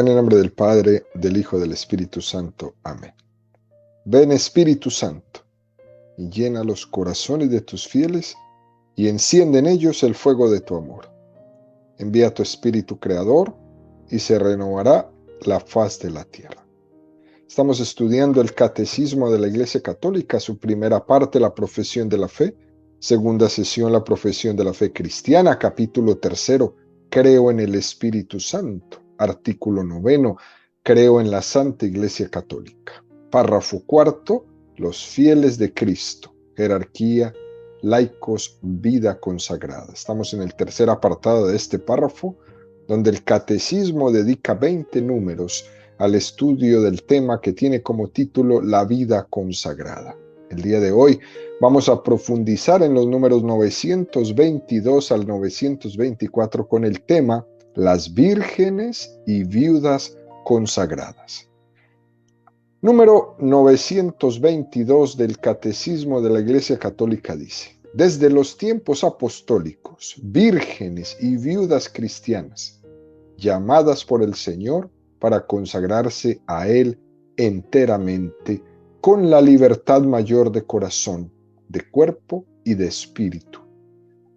En el nombre del Padre, del Hijo y del Espíritu Santo. Amén. Ven Espíritu Santo, y llena los corazones de tus fieles, y enciende en ellos el fuego de tu amor. Envía tu Espíritu Creador, y se renovará la faz de la tierra. Estamos estudiando el Catecismo de la Iglesia Católica, su primera parte, la profesión de la fe, segunda sesión, la profesión de la fe cristiana, capítulo 3, creo en el Espíritu Santo, artículo 9, creo en la Santa Iglesia Católica, párrafo 4, los fieles de Cristo, jerarquía, laicos, vida consagrada. Estamos en el tercer apartado de este párrafo, donde el Catecismo dedica 20 números al estudio del tema que tiene como título La vida consagrada. El día de hoy vamos a profundizar en los números 922 al 924 con el tema Las vírgenes y viudas consagradas. Número 922 del Catecismo de la Iglesia Católica dice: desde los tiempos apostólicos, vírgenes y viudas cristianas, llamadas por el Señor para consagrarse a Él enteramente, con la libertad mayor de corazón, de cuerpo y de espíritu,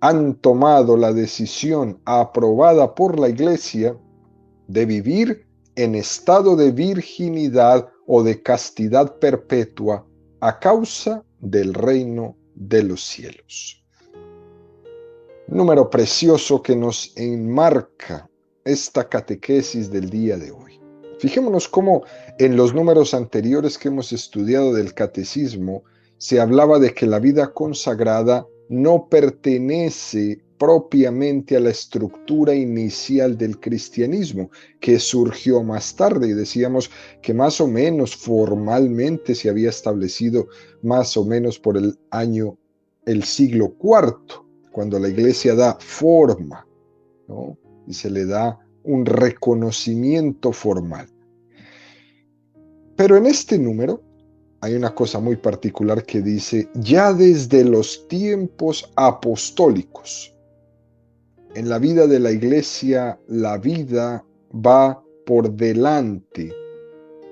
han tomado la decisión aprobada por la Iglesia de vivir en estado de virginidad o de castidad perpetua a causa del reino de los cielos. Número precioso que nos enmarca esta catequesis del día de hoy. Fijémonos cómo en los números anteriores que hemos estudiado del catecismo se hablaba de que la vida consagrada no pertenece propiamente a la estructura inicial del cristianismo, que surgió más tarde, y decíamos que más o menos formalmente se había establecido más o menos por el siglo IV, cuando la Iglesia da forma, ¿no? Y se le da un reconocimiento formal. Pero en este número hay una cosa muy particular que dice: ya desde los tiempos apostólicos. En la vida de la Iglesia, la vida va por delante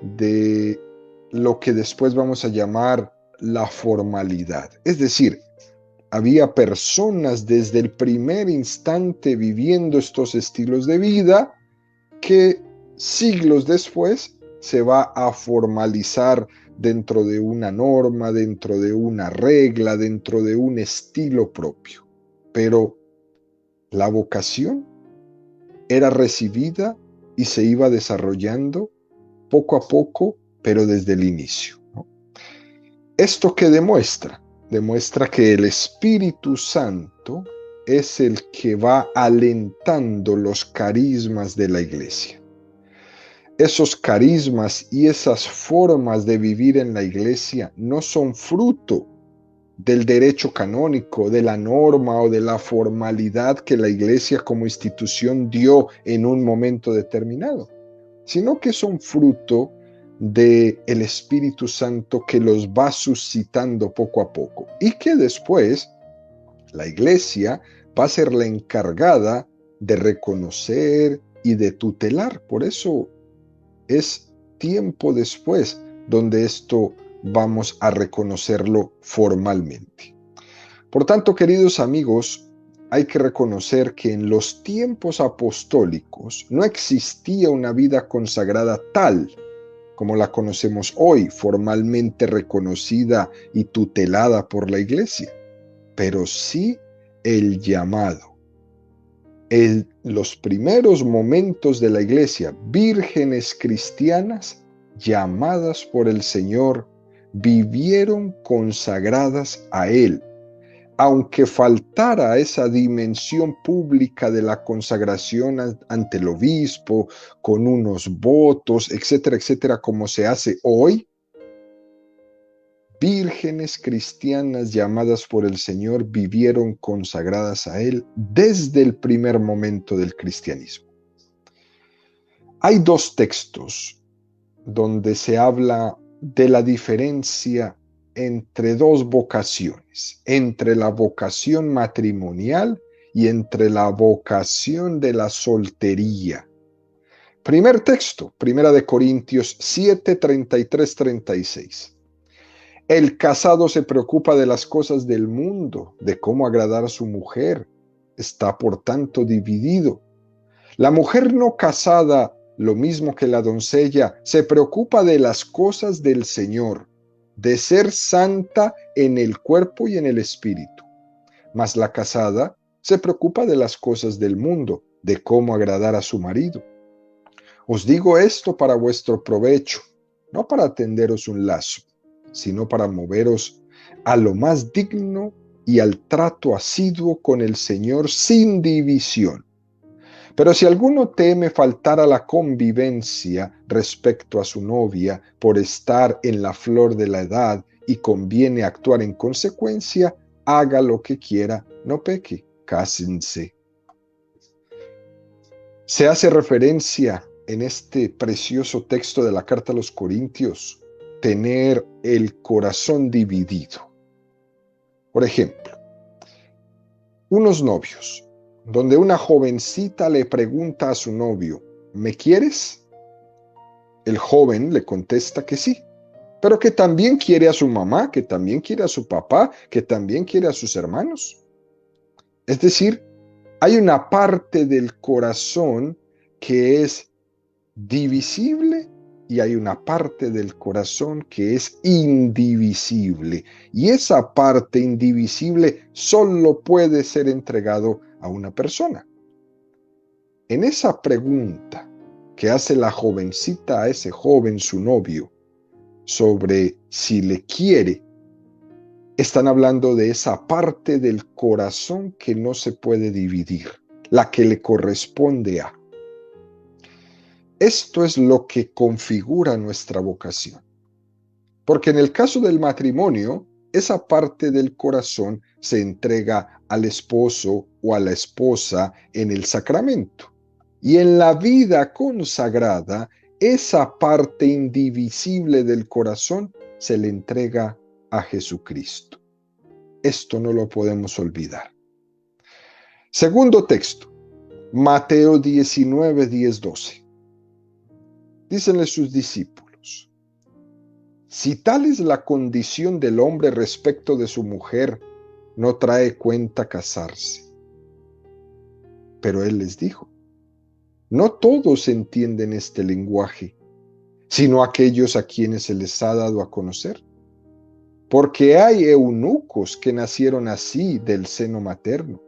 de lo que después vamos a llamar la formalidad. Es decir, había personas desde el primer instante viviendo estos estilos de vida que siglos después se va a formalizar dentro de una norma, dentro de una regla, dentro de un estilo propio. Pero la vocación era recibida y se iba desarrollando poco a poco, pero desde el inicio, ¿no? ¿Esto qué demuestra? Demuestra que el Espíritu Santo es el que va alentando los carismas de la Iglesia. Esos carismas y esas formas de vivir en la Iglesia no son fruto del derecho canónico, de la norma o de la formalidad que la Iglesia como institución dio en un momento determinado, sino que son fruto del Espíritu Santo que los va suscitando poco a poco, y que después la Iglesia va a ser la encargada de reconocer y de tutelar. Por eso es tiempo después donde esto vamos a reconocerlo formalmente. Por tanto, queridos amigos, hay que reconocer que en los tiempos apostólicos no existía una vida consagrada tal como la conocemos hoy, formalmente reconocida y tutelada por la Iglesia, pero sí el llamado. En los primeros momentos de la Iglesia, vírgenes cristianas llamadas por el Señor vivieron consagradas a Él, aunque faltara esa dimensión pública de la consagración ante el obispo, con unos votos, etcétera, etcétera, como se hace hoy. Vírgenes cristianas llamadas por el Señor vivieron consagradas a Él desde el primer momento del cristianismo. Hay dos textos donde se habla de la diferencia entre dos vocaciones, entre la vocación matrimonial y entre la vocación de la soltería. Primer texto, Primera de Corintios 7, 33, 36. El casado se preocupa de las cosas del mundo, de cómo agradar a su mujer. Está por tanto dividido. La mujer no casada, lo mismo que la doncella, se preocupa de las cosas del Señor, de ser santa en el cuerpo y en el espíritu. Mas la casada se preocupa de las cosas del mundo, de cómo agradar a su marido. Os digo esto para vuestro provecho, no para tenderos un lazo, sino para moveros a lo más digno y al trato asiduo con el Señor sin división. Pero si alguno teme faltar a la convivencia respecto a su novia por estar en la flor de la edad y conviene actuar en consecuencia, haga lo que quiera, no peque, cásense. Se hace referencia en este precioso texto de la carta a los Corintios, tener el corazón dividido. Por ejemplo, unos novios, donde una jovencita le pregunta a su novio, ¿me quieres? El joven le contesta que sí, pero que también quiere a su mamá, que también quiere a su papá, que también quiere a sus hermanos. Es decir, hay una parte del corazón que es divisible y hay una parte del corazón que es indivisible. Y esa parte indivisible solo puede ser entregado a una persona. En esa pregunta que hace la jovencita a ese joven, su novio, sobre si le quiere, están hablando de esa parte del corazón que no se puede dividir, la que le corresponde a. Esto es lo que configura nuestra vocación. Porque en el caso del matrimonio, esa parte del corazón se entrega al esposo o a la esposa en el sacramento. Y en la vida consagrada, esa parte indivisible del corazón se le entrega a Jesucristo. Esto no lo podemos olvidar. Segundo texto, Mateo 19, 10, 12. Dícenle sus discípulos, si tal es la condición del hombre respecto de su mujer, no trae cuenta casarse. Pero él les dijo, no todos entienden este lenguaje, sino aquellos a quienes se les ha dado a conocer. Porque hay eunucos que nacieron así del seno materno,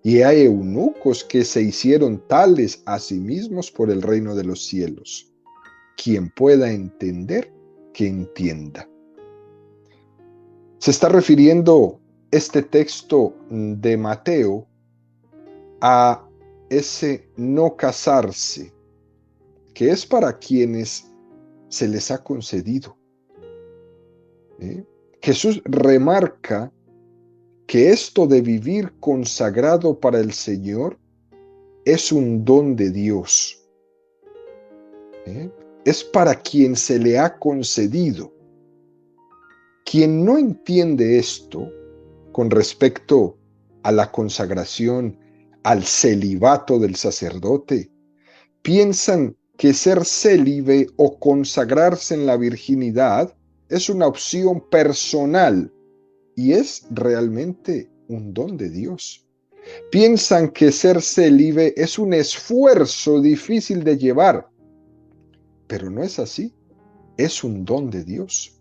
y hay eunucos que se hicieron tales a sí mismos por el reino de los cielos. Quien pueda entender, que entienda. Se está refiriendo este texto de Mateo a ese no casarse, que es para quienes se les ha concedido. Jesús remarca que esto de vivir consagrado para el Señor es un don de Dios. Es para quien se le ha concedido. Quien no entiende esto con respecto a la consagración, al celibato del sacerdote, piensan que ser célibe o consagrarse en la virginidad es una opción personal y es realmente un don de Dios. Piensan que ser célibe es un esfuerzo difícil de llevar, pero no es así, es un don de Dios.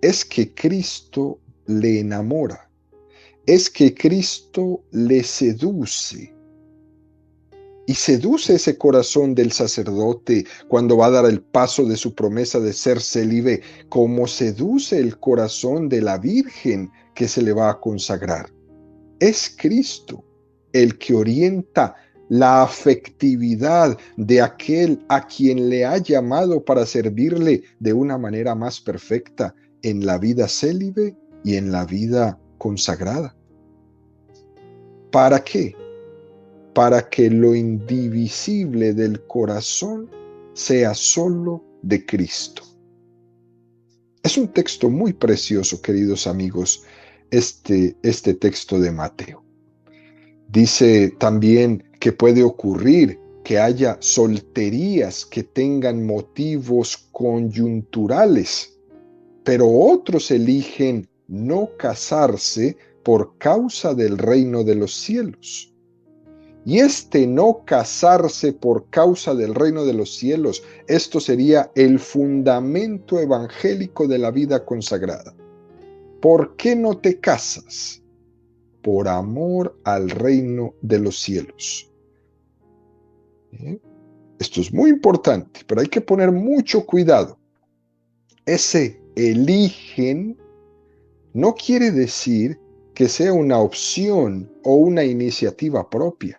Es que Cristo le enamora, es que Cristo le seduce. Y seduce ese corazón del sacerdote cuando va a dar el paso de su promesa de ser célibe, como seduce el corazón de la Virgen que se le va a consagrar. Es Cristo el que orienta la afectividad de aquel a quien le ha llamado para servirle de una manera más perfecta en la vida célibe y en la vida consagrada. ¿Para qué? Para que lo indivisible del corazón sea solo de Cristo. Es un texto muy precioso, queridos amigos, este texto de Mateo. Dice también que puede ocurrir que haya solterías que tengan motivos coyunturales, pero otros eligen no casarse por causa del reino de los cielos. Y este no casarse por causa del reino de los cielos, esto sería el fundamento evangélico de la vida consagrada. ¿Por qué no te casas? Por amor al reino de los cielos. Esto es muy importante, pero hay que poner mucho cuidado. Ese eligen no quiere decir que sea una opción o una iniciativa propia.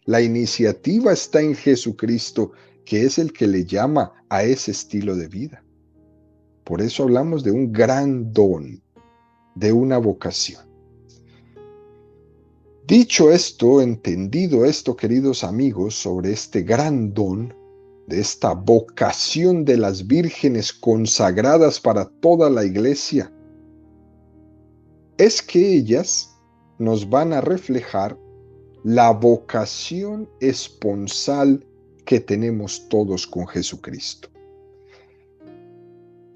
La iniciativa está en Jesucristo, que es el que le llama a ese estilo de vida. Por eso hablamos de un gran don, de una vocación. Dicho esto, entendido esto, queridos amigos, sobre este gran don, de esta vocación de las vírgenes consagradas para toda la iglesia, es que ellas nos van a reflejar la vocación esponsal que tenemos todos con Jesucristo.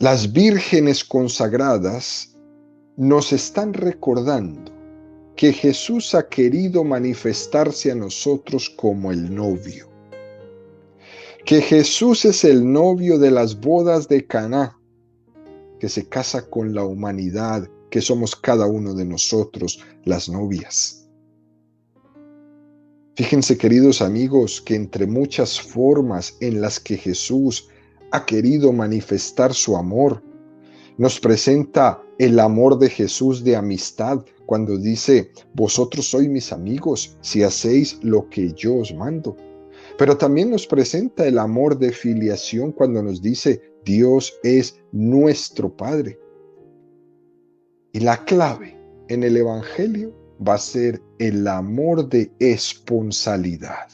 Las vírgenes consagradas nos están recordando que Jesús ha querido manifestarse a nosotros como el novio, que Jesús es el novio de las bodas de Caná, que se casa con la humanidad, que somos cada uno de nosotros las novias. Fíjense, queridos amigos, que entre muchas formas en las que Jesús ha querido manifestar su amor, nos presenta el amor de Jesús de amistad, cuando dice, vosotros sois mis amigos si hacéis lo que yo os mando. Pero también nos presenta el amor de filiación cuando nos dice, Dios es nuestro Padre. Y la clave en el Evangelio va a ser el amor de esponsalidad.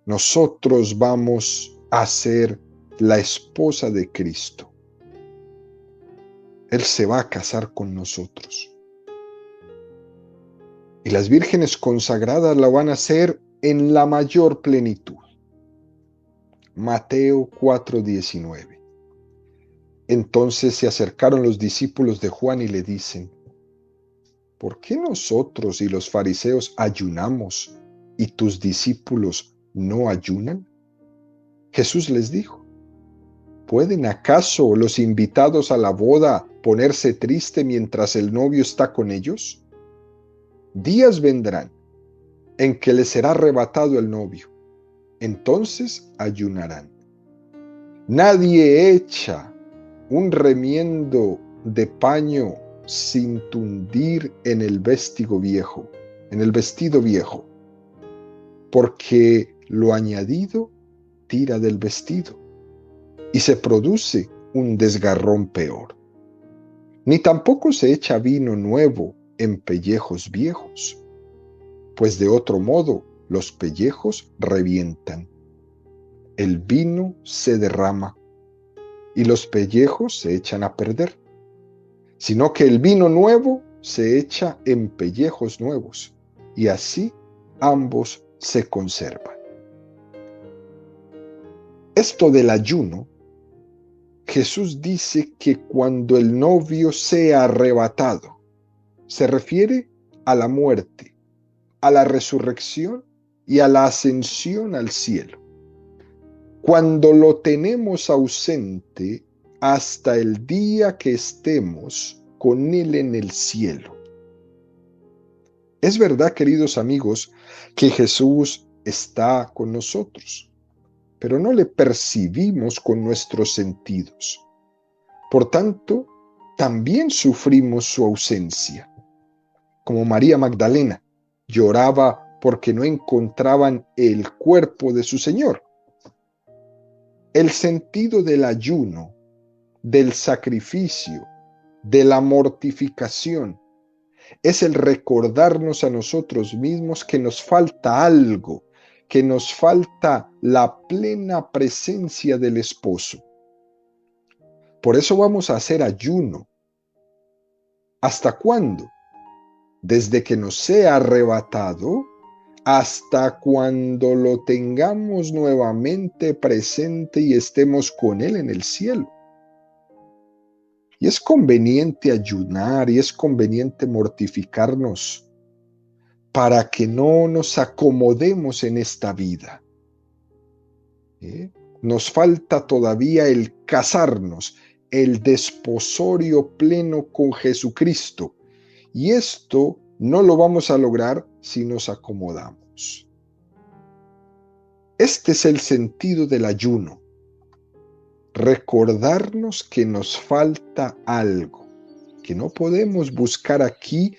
Nosotros vamos a ser la esposa de Cristo. Él se va a casar con nosotros. Y las vírgenes consagradas la van a hacer en la mayor plenitud. Mateo 4:19. Entonces se acercaron los discípulos de Juan y le dicen, ¿por qué nosotros y los fariseos ayunamos y tus discípulos no ayunan? Jesús les dijo, ¿pueden acaso los invitados a la boda ponerse triste mientras el novio está con ellos? Días vendrán en que les será arrebatado el novio, entonces ayunarán. Nadie echa un remiendo de paño sin tundir en el vestido viejo, porque lo añadido tira del vestido y se produce un desgarrón peor. Ni tampoco se echa vino nuevo en pellejos viejos, pues de otro modo los pellejos revientan. El vino se derrama y los pellejos se echan a perder, sino que el vino nuevo se echa en pellejos nuevos, y así ambos se conservan. Esto del ayuno, Jesús dice que cuando el novio sea arrebatado, se refiere a la muerte, a la resurrección y a la ascensión al cielo. Cuando lo tenemos ausente hasta el día que estemos con Él en el cielo. Es verdad, queridos amigos, que Jesús está con nosotros, pero no le percibimos con nuestros sentidos. Por tanto, también sufrimos su ausencia. Como María Magdalena, lloraba porque no encontraban el cuerpo de su Señor. El sentido del ayuno, del sacrificio, de la mortificación, es el recordarnos a nosotros mismos que nos falta algo, que nos falta la plena presencia del esposo. Por eso vamos a hacer ayuno. ¿Hasta cuándo? Desde que nos sea arrebatado hasta cuando lo tengamos nuevamente presente y estemos con Él en el cielo. Y es conveniente ayunar y es conveniente mortificarnos para que no nos acomodemos en esta vida. Nos falta todavía el casarnos, el desposorio pleno con Jesucristo. Y esto no lo vamos a lograr si nos acomodamos. Este es el sentido del ayuno. Recordarnos que nos falta algo, que no podemos buscar aquí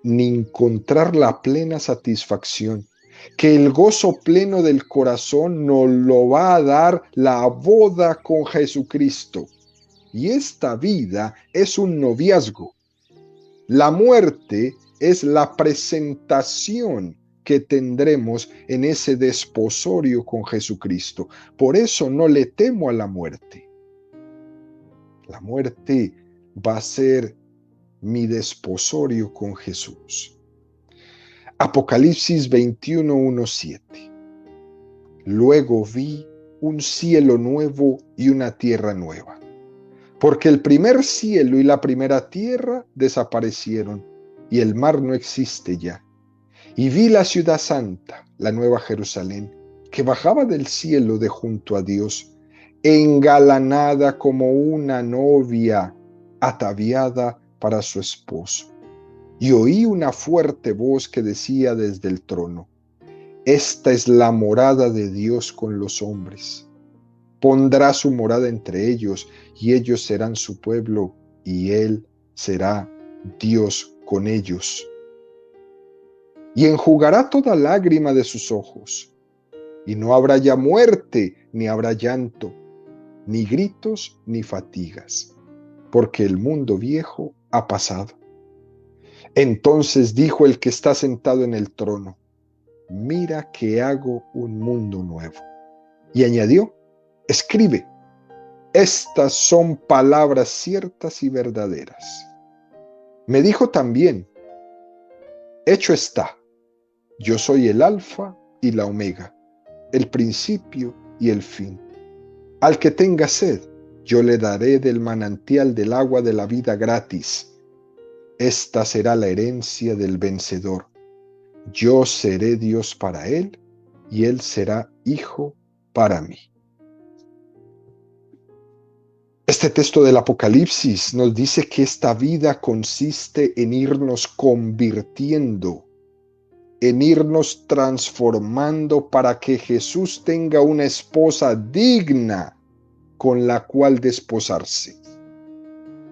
ni encontrar la plena satisfacción, que el gozo pleno del corazón nos lo va a dar la boda con Jesucristo. Y esta vida es un noviazgo. La muerte es la presentación que tendremos en ese desposorio con Jesucristo. Por eso no le temo a la muerte. La muerte va a ser mi desposorio con Jesús. Apocalipsis 21:1-7. Luego vi un cielo nuevo y una tierra nueva, porque el primer cielo y la primera tierra desaparecieron, y el mar no existe ya. Y vi la ciudad santa, la nueva Jerusalén, que bajaba del cielo de junto a Dios, engalanada como una novia ataviada para su esposo. Y oí una fuerte voz que decía desde el trono: esta es la morada de Dios con los hombres. Pondrá su morada entre ellos, y ellos serán su pueblo, y Él será Dios con ellos. Y enjugará toda lágrima de sus ojos, y no habrá ya muerte, ni habrá llanto, ni gritos, ni fatigas, porque el mundo viejo ha pasado. Entonces dijo el que está sentado en el trono: mira que hago un mundo nuevo. Y añadió: escribe, estas son palabras ciertas y verdaderas. Me dijo también: hecho está, yo soy el Alfa y la Omega, el principio y el fin. Al que tenga sed, yo le daré del manantial del agua de la vida gratis. Esta será la herencia del vencedor. Yo seré Dios para él, y él será hijo para mí. Este texto del Apocalipsis nos dice que esta vida consiste en irnos convirtiendo, en irnos transformando para que Jesús tenga una esposa digna con la cual desposarse.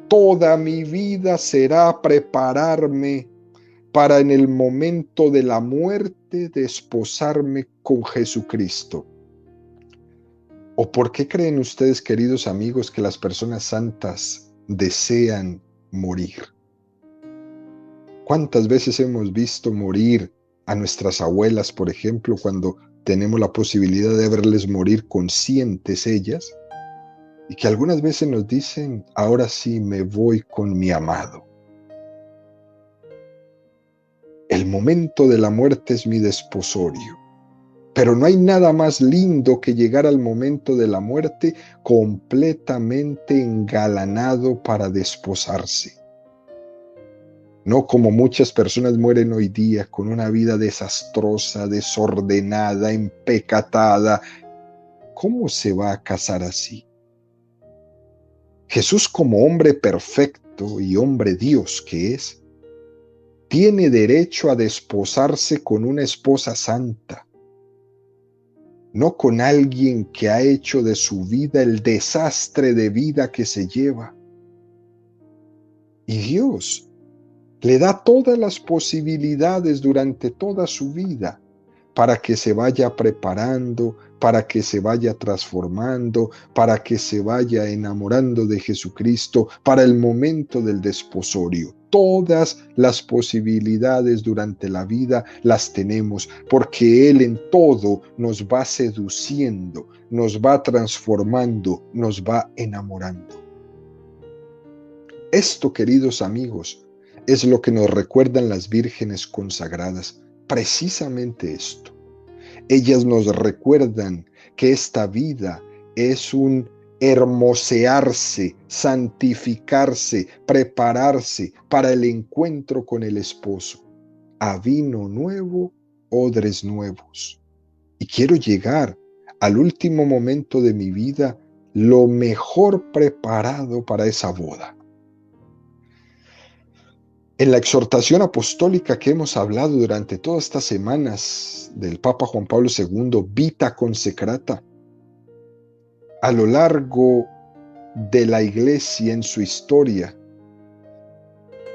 Toda mi vida será prepararme para en el momento de la muerte desposarme con Jesucristo. ¿O por qué creen ustedes, queridos amigos, que las personas santas desean morir? ¿Cuántas veces hemos visto morir a nuestras abuelas, por ejemplo, cuando tenemos la posibilidad de verles morir conscientes ellas? Y que algunas veces nos dicen: ahora sí me voy con mi amado. El momento de la muerte es mi desposorio. Pero no hay nada más lindo que llegar al momento de la muerte completamente engalanado para desposarse. No como muchas personas mueren hoy día, con una vida desastrosa, desordenada, empecatada. ¿Cómo se va a casar así? Jesús, como hombre perfecto y hombre Dios que es, tiene derecho a desposarse con una esposa santa, no con alguien que ha hecho de su vida el desastre de vida que se lleva. Y Dios le da todas las posibilidades durante toda su vida para que se vaya preparando, para que se vaya transformando, para que se vaya enamorando de Jesucristo para el momento del desposorio. Todas las posibilidades durante la vida las tenemos, porque Él en todo nos va seduciendo, nos va transformando, nos va enamorando. Esto, queridos amigos, es lo que nos recuerdan las vírgenes consagradas. precisamente esto. Ellas nos recuerdan que esta vida es un hermosearse, santificarse, prepararse para el encuentro con el esposo. A vino nuevo, odres nuevos. Y quiero llegar al último momento de mi vida lo mejor preparado para esa boda. En la exhortación apostólica que hemos hablado durante todas estas semanas del Papa Juan Pablo II, Vita Consecrata, a lo largo de la Iglesia en su historia,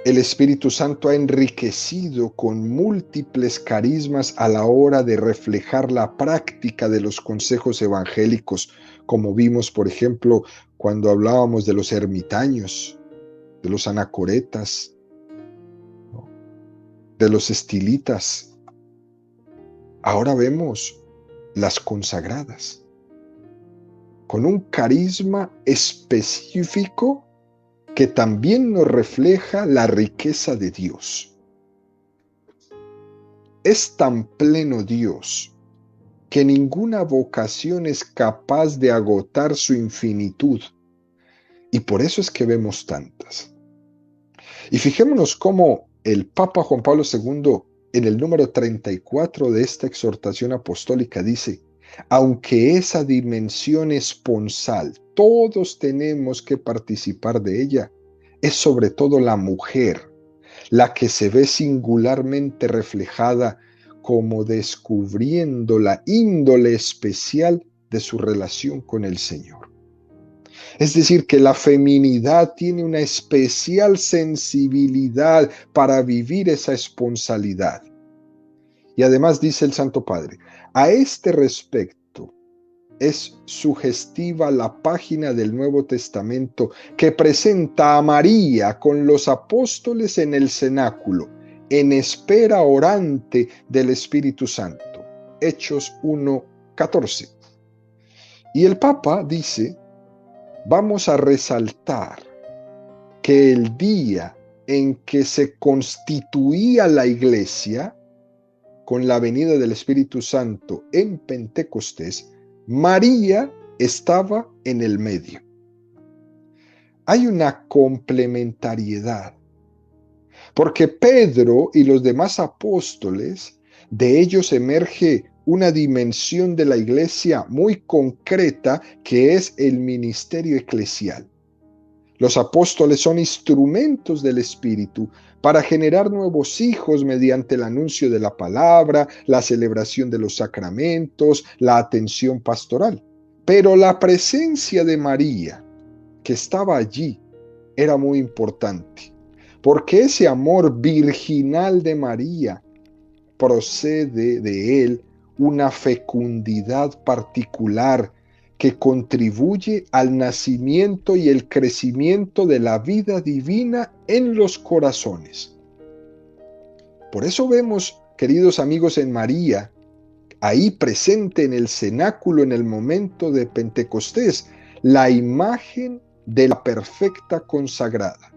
el Espíritu Santo ha enriquecido con múltiples carismas a la hora de reflejar la práctica de los consejos evangélicos, como vimos, por ejemplo, cuando hablábamos de los ermitaños, de los anacoretas, de los estilitas. Ahora vemos las consagradas, con un carisma específico que también nos refleja la riqueza de Dios. Es tan pleno Dios que ninguna vocación es capaz de agotar su infinitud, y por eso es que vemos tantas. Y fijémonos cómo el Papa Juan Pablo II, en el número 34 de esta exhortación apostólica, dice: aunque esa dimensión esponsal, todos tenemos que participar de ella, es sobre todo la mujer la que se ve singularmente reflejada como descubriendo la índole especial de su relación con el Señor. Es decir, que la feminidad tiene una especial sensibilidad para vivir esa esponsalidad. Y además dice el Santo Padre: a este respecto es sugestiva la página del Nuevo Testamento que presenta a María con los apóstoles en el cenáculo, en espera orante del Espíritu Santo. Hechos 1:14. Y el Papa dice: vamos a resaltar que el día en que se constituía la Iglesia, con la venida del Espíritu Santo en Pentecostés, María estaba en el medio. Hay una complementariedad, porque Pedro y los demás apóstoles, de ellos emerge una dimensión de la Iglesia muy concreta, que es el ministerio eclesial. Los apóstoles son instrumentos del Espíritu para generar nuevos hijos mediante el anuncio de la palabra, la celebración de los sacramentos, la atención pastoral. Pero la presencia de María, que estaba allí, era muy importante, porque ese amor virginal de María procede de él una fecundidad particular que contribuye al nacimiento y el crecimiento de la vida divina en los corazones. Por eso vemos, queridos amigos, en María, ahí presente en el cenáculo en el momento de Pentecostés, la imagen de la perfecta consagrada.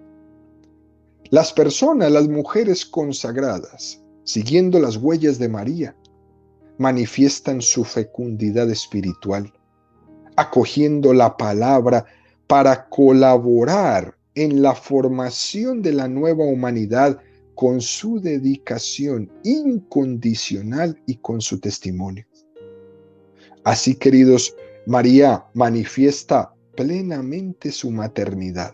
Las personas, las mujeres consagradas, siguiendo las huellas de María, manifiestan su fecundidad espiritual, acogiendo la palabra para colaborar en la formación de la nueva humanidad con su dedicación incondicional y con su testimonio. Así, queridos, María manifiesta plenamente su maternidad,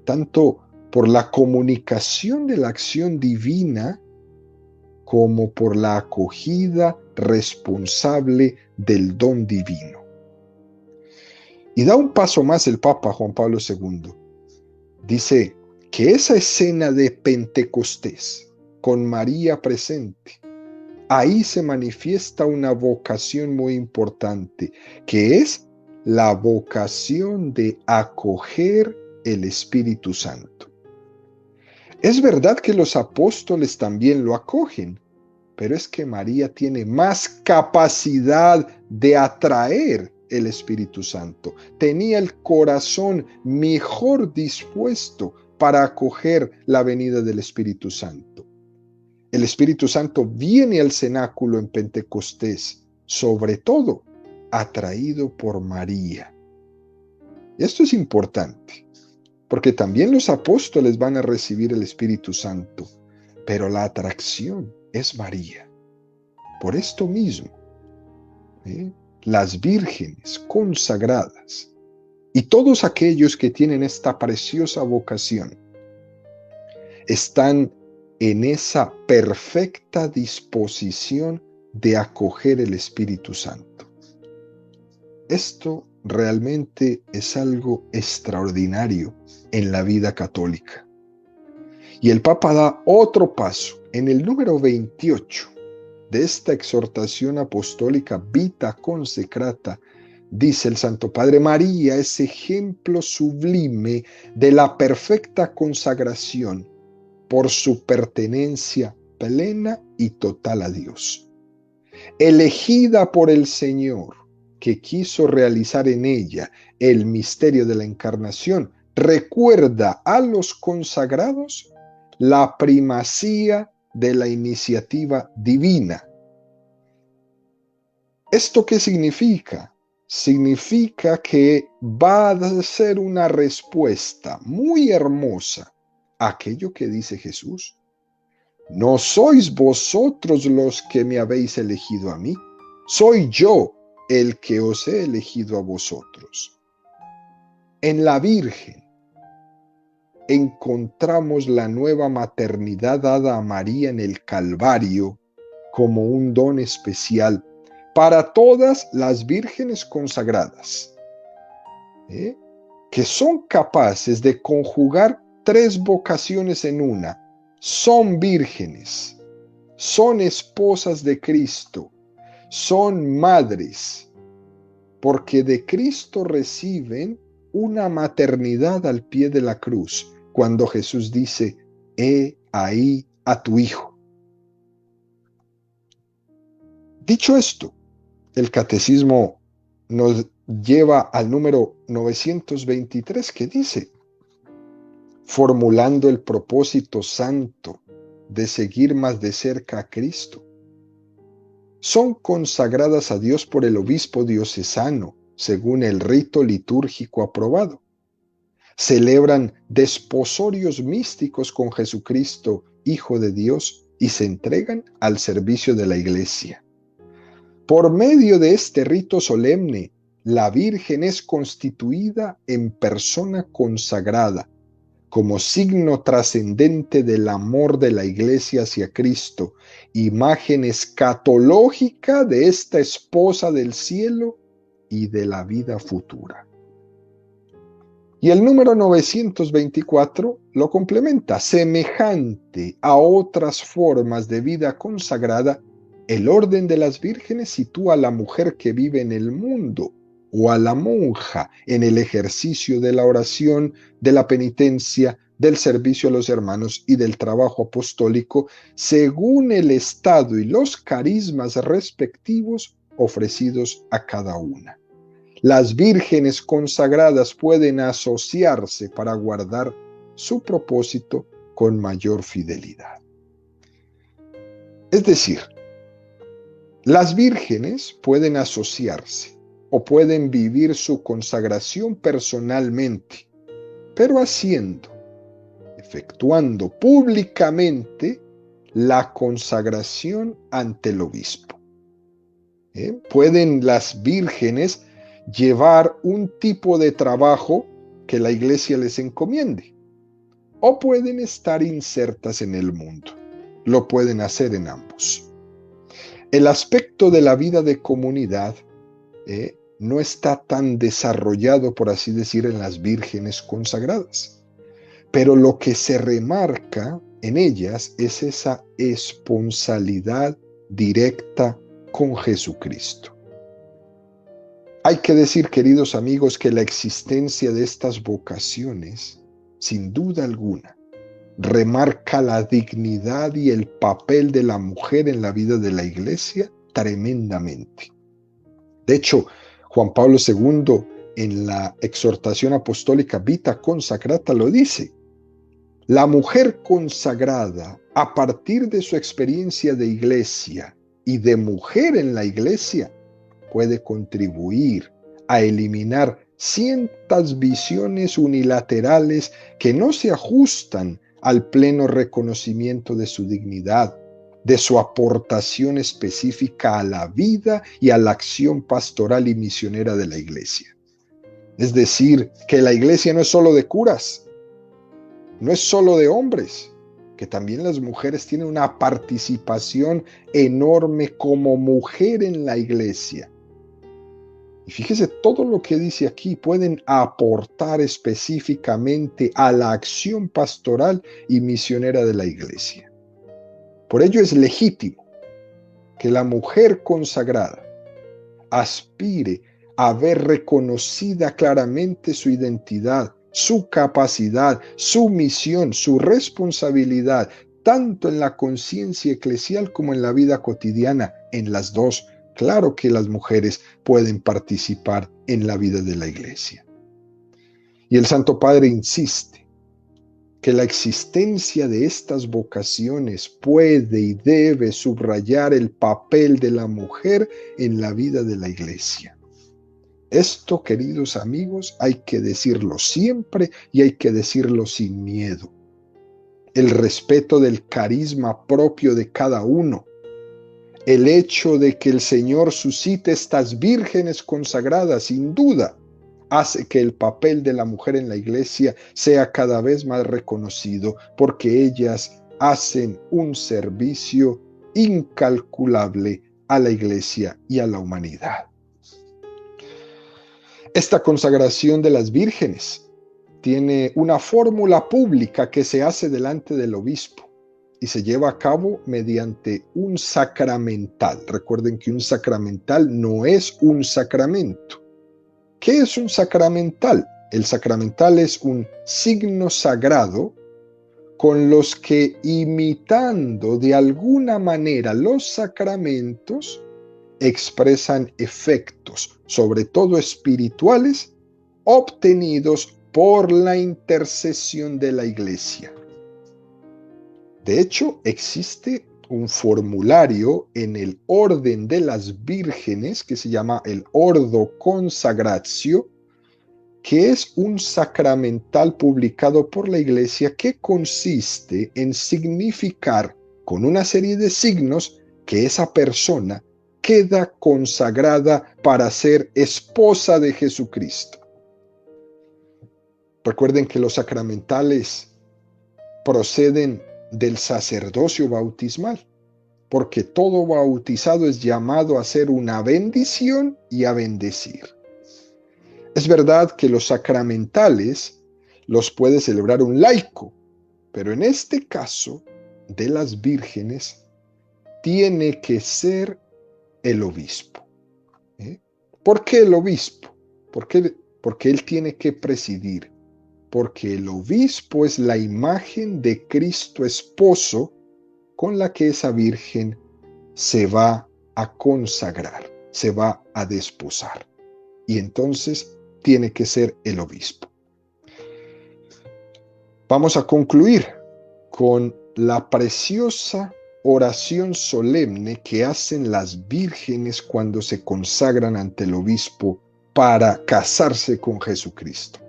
tanto por la comunicación de la acción divina como por la acogida responsable del don divino. Y da un paso más el Papa Juan Pablo II. Dice que esa escena de Pentecostés, con María presente, ahí se manifiesta una vocación muy importante, que es la vocación de acoger el Espíritu Santo. Es verdad que los apóstoles también lo acogen, pero es que María tiene más capacidad de atraer el Espíritu Santo. Tenía el corazón mejor dispuesto para acoger la venida del Espíritu Santo. El Espíritu Santo viene al cenáculo en Pentecostés, sobre todo atraído por María. Y esto es importante, porque también los apóstoles van a recibir el Espíritu Santo, pero la atracción es María. Por esto mismo, las vírgenes consagradas y todos aquellos que tienen esta preciosa vocación están en esa perfecta disposición de acoger el Espíritu Santo. Esto realmente es algo extraordinario en la vida católica. Y el Papa da otro paso. En el número 28 de esta exhortación apostólica Vita Consecrata, dice el Santo Padre: María es ejemplo sublime de la perfecta consagración por su pertenencia plena y total a Dios. Elegida por el Señor, que quiso realizar en ella el misterio de la encarnación, recuerda a los consagrados la primacía de la iniciativa divina. ¿Esto qué significa? Significa que va a ser una respuesta muy hermosa a aquello que dice Jesús. No sois vosotros los que me habéis elegido a mí, soy yo el que os he elegido a vosotros. En la Virgen encontramos la nueva maternidad dada a María en el Calvario como un don especial para todas las vírgenes consagradas, que son capaces de conjugar tres vocaciones en una. Son vírgenes, son esposas de Cristo, son madres, porque de Cristo reciben una maternidad al pie de la cruz, cuando Jesús dice: he ahí a tu hijo. Dicho esto, el catecismo nos lleva al número 923, que dice, formulando el propósito santo de seguir más de cerca a Cristo, son consagradas a Dios por el obispo diocesano, según el rito litúrgico aprobado. Celebran desposorios místicos con Jesucristo, Hijo de Dios, y se entregan al servicio de la Iglesia. Por medio de este rito solemne, la Virgen es constituida en persona consagrada, como signo trascendente del amor de la Iglesia hacia Cristo, imagen escatológica de esta esposa del cielo y de la vida futura. Y el número 924 lo complementa: semejante a otras formas de vida consagrada, el orden de las vírgenes sitúa a la mujer que vive en el mundo o a la monja en el ejercicio de la oración, de la penitencia, del servicio a los hermanos y del trabajo apostólico, según el estado y los carismas respectivos ofrecidos a cada una. Las vírgenes consagradas pueden asociarse para guardar su propósito con mayor fidelidad. Es decir, las vírgenes pueden asociarse o pueden vivir su consagración personalmente, pero efectuando públicamente la consagración ante el obispo. Pueden las vírgenes llevar un tipo de trabajo que la Iglesia les encomiende, o pueden estar insertas en el mundo. Lo pueden hacer en ambos. El aspecto de la vida de comunidad no está tan desarrollado, por así decir, en las vírgenes consagradas. Pero lo que se remarca en ellas es esa esponsalidad directa con Jesucristo. Hay que decir, queridos amigos, que la existencia de estas vocaciones, sin duda alguna, remarca la dignidad y el papel de la mujer en la vida de la Iglesia tremendamente. De hecho, Juan Pablo II, en la exhortación apostólica Vita Consacrata, lo dice: La mujer consagrada, a partir de su experiencia de iglesia y de mujer en la iglesia, puede contribuir a eliminar ciertas visiones unilaterales que no se ajustan al pleno reconocimiento de su dignidad, de su aportación específica a la vida y a la acción pastoral y misionera de la iglesia. Es decir, que la iglesia no es solo de curas, no es solo de hombres, que también las mujeres tienen una participación enorme como mujer en la iglesia. Y fíjese, todo lo que dice aquí pueden aportar específicamente a la acción pastoral y misionera de la iglesia. Por ello es legítimo que la mujer consagrada aspire a ver reconocida claramente su identidad, su capacidad, su misión, su responsabilidad, tanto en la conciencia eclesial como en la vida cotidiana, en las dos. Claro que las mujeres pueden participar en la vida de la iglesia. Y el Santo Padre insiste que la existencia de estas vocaciones puede y debe subrayar el papel de la mujer en la vida de la iglesia. Esto, queridos amigos, hay que decirlo siempre y hay que decirlo sin miedo. El respeto del carisma propio de cada uno. El hecho de que el Señor suscite estas vírgenes consagradas, sin duda, hace que el papel de la mujer en la iglesia sea cada vez más reconocido, porque ellas hacen un servicio incalculable a la iglesia y a la humanidad. Esta consagración de las vírgenes tiene una fórmula pública que se hace delante del obispo y se lleva a cabo mediante un sacramental. Recuerden que un sacramental no es un sacramento. ¿Qué es un sacramental? El sacramental es un signo sagrado con los que, imitando de alguna manera los sacramentos, expresan efectos, sobre todo espirituales, obtenidos por la intercesión de la Iglesia. De hecho, existe un formulario en el orden de las vírgenes que se llama el Ordo Consagratio, que es un sacramental publicado por la Iglesia que consiste en significar con una serie de signos que esa persona queda consagrada para ser esposa de Jesucristo. Recuerden que los sacramentales proceden del sacerdocio bautismal, porque todo bautizado es llamado a hacer una bendición y a bendecir. Es verdad que los sacramentales los puede celebrar un laico, pero en este caso de las vírgenes tiene que ser el obispo. ¿Por qué el obispo? Porque él tiene que presidir. Porque el obispo es la imagen de Cristo esposo con la que esa virgen se va a consagrar, se va a desposar. Y entonces tiene que ser el obispo. Vamos a concluir con la preciosa oración solemne que hacen las vírgenes cuando se consagran ante el obispo para casarse con Jesucristo.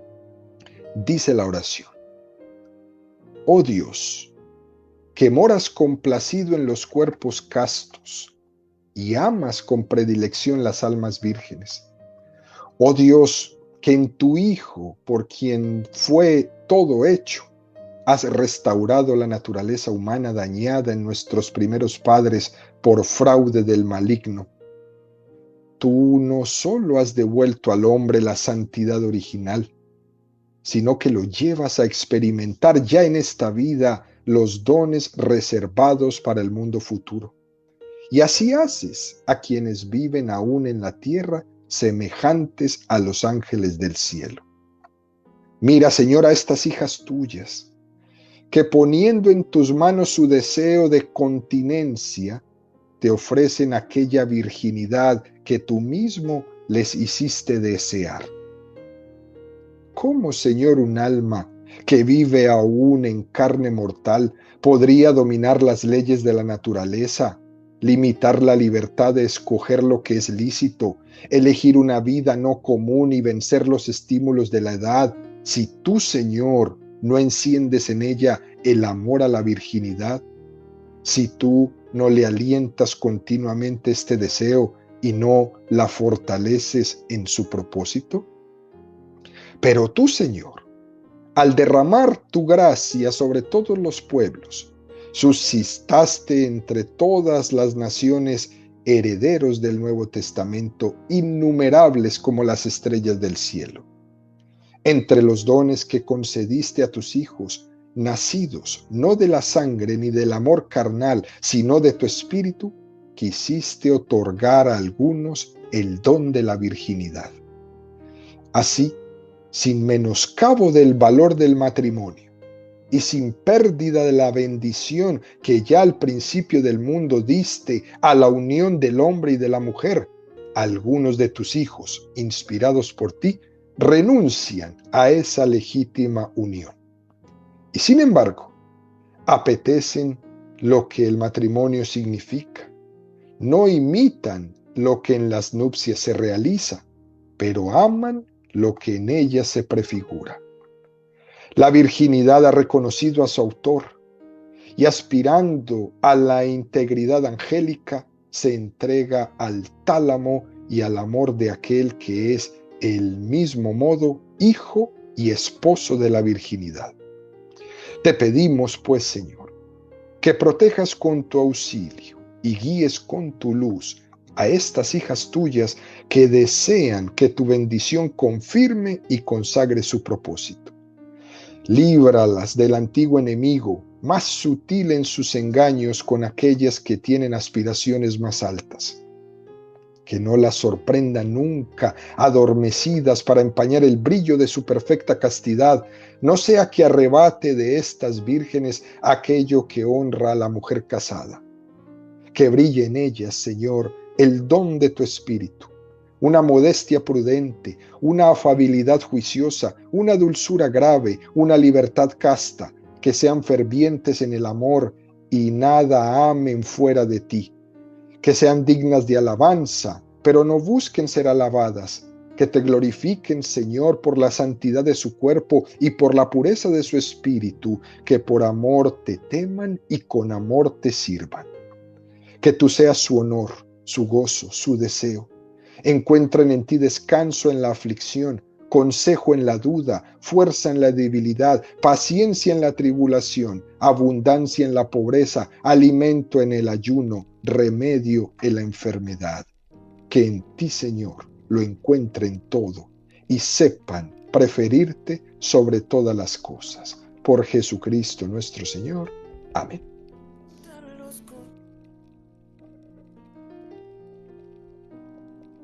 Dice la oración: Oh Dios, que moras complacido en los cuerpos castos y amas con predilección las almas vírgenes. Oh Dios, que en tu Hijo, por quien fue todo hecho, has restaurado la naturaleza humana dañada en nuestros primeros padres por fraude del maligno. Tú no solo has devuelto al hombre la santidad original, sino que lo llevas a experimentar ya en esta vida los dones reservados para el mundo futuro. Y así haces a quienes viven aún en la tierra semejantes a los ángeles del cielo. Mira, Señor, a estas hijas tuyas, que poniendo en tus manos su deseo de continencia, te ofrecen aquella virginidad que tú mismo les hiciste desear. ¿Cómo, Señor, un alma que vive aún en carne mortal, podría dominar las leyes de la naturaleza, limitar la libertad de escoger lo que es lícito, elegir una vida no común y vencer los estímulos de la edad, si tú, Señor, no enciendes en ella el amor a la virginidad? Si tú no le alientas continuamente este deseo y no la fortaleces en su propósito? Pero tú, Señor, al derramar tu gracia sobre todos los pueblos, suscitaste entre todas las naciones herederos del Nuevo Testamento, innumerables como las estrellas del cielo. Entre los dones que concediste a tus hijos, nacidos no de la sangre ni del amor carnal, sino de tu espíritu, quisiste otorgar a algunos el don de la virginidad. Así, sin menoscabo del valor del matrimonio y sin pérdida de la bendición que ya al principio del mundo diste a la unión del hombre y de la mujer, algunos de tus hijos, inspirados por ti, renuncian a esa legítima unión. Y sin embargo, apetecen lo que el matrimonio significa. No imitan lo que en las nupcias se realiza, pero aman lo que en ellas se prefigura. La virginidad ha reconocido a su autor y, aspirando a la integridad angélica, se entrega al tálamo y al amor de aquel que es el mismo modo hijo y esposo de la virginidad. Te pedimos, pues, Señor, que protejas con tu auxilio y guíes con tu luz a estas hijas tuyas que desean que tu bendición confirme y consagre su propósito. Líbralas del antiguo enemigo, más sutil en sus engaños con aquellas que tienen aspiraciones más altas. Que no las sorprenda nunca adormecidas para empañar el brillo de su perfecta castidad, no sea que arrebate de estas vírgenes aquello que honra a la mujer casada. Que brille en ellas, Señor, el don de tu espíritu, una modestia prudente, una afabilidad juiciosa, una dulzura grave, una libertad casta, que sean fervientes en el amor y nada amen fuera de ti. Que sean dignas de alabanza, pero no busquen ser alabadas. Que te glorifiquen, Señor, por la santidad de su cuerpo y por la pureza de su espíritu, que por amor te teman y con amor te sirvan. Que tú seas su honor, su gozo, su deseo. Encuentren en ti descanso en la aflicción, consejo en la duda, fuerza en la debilidad, paciencia en la tribulación, abundancia en la pobreza, alimento en el ayuno, remedio en la enfermedad. Que en ti, Señor, lo encuentren todo y sepan preferirte sobre todas las cosas. Por Jesucristo nuestro Señor. Amén.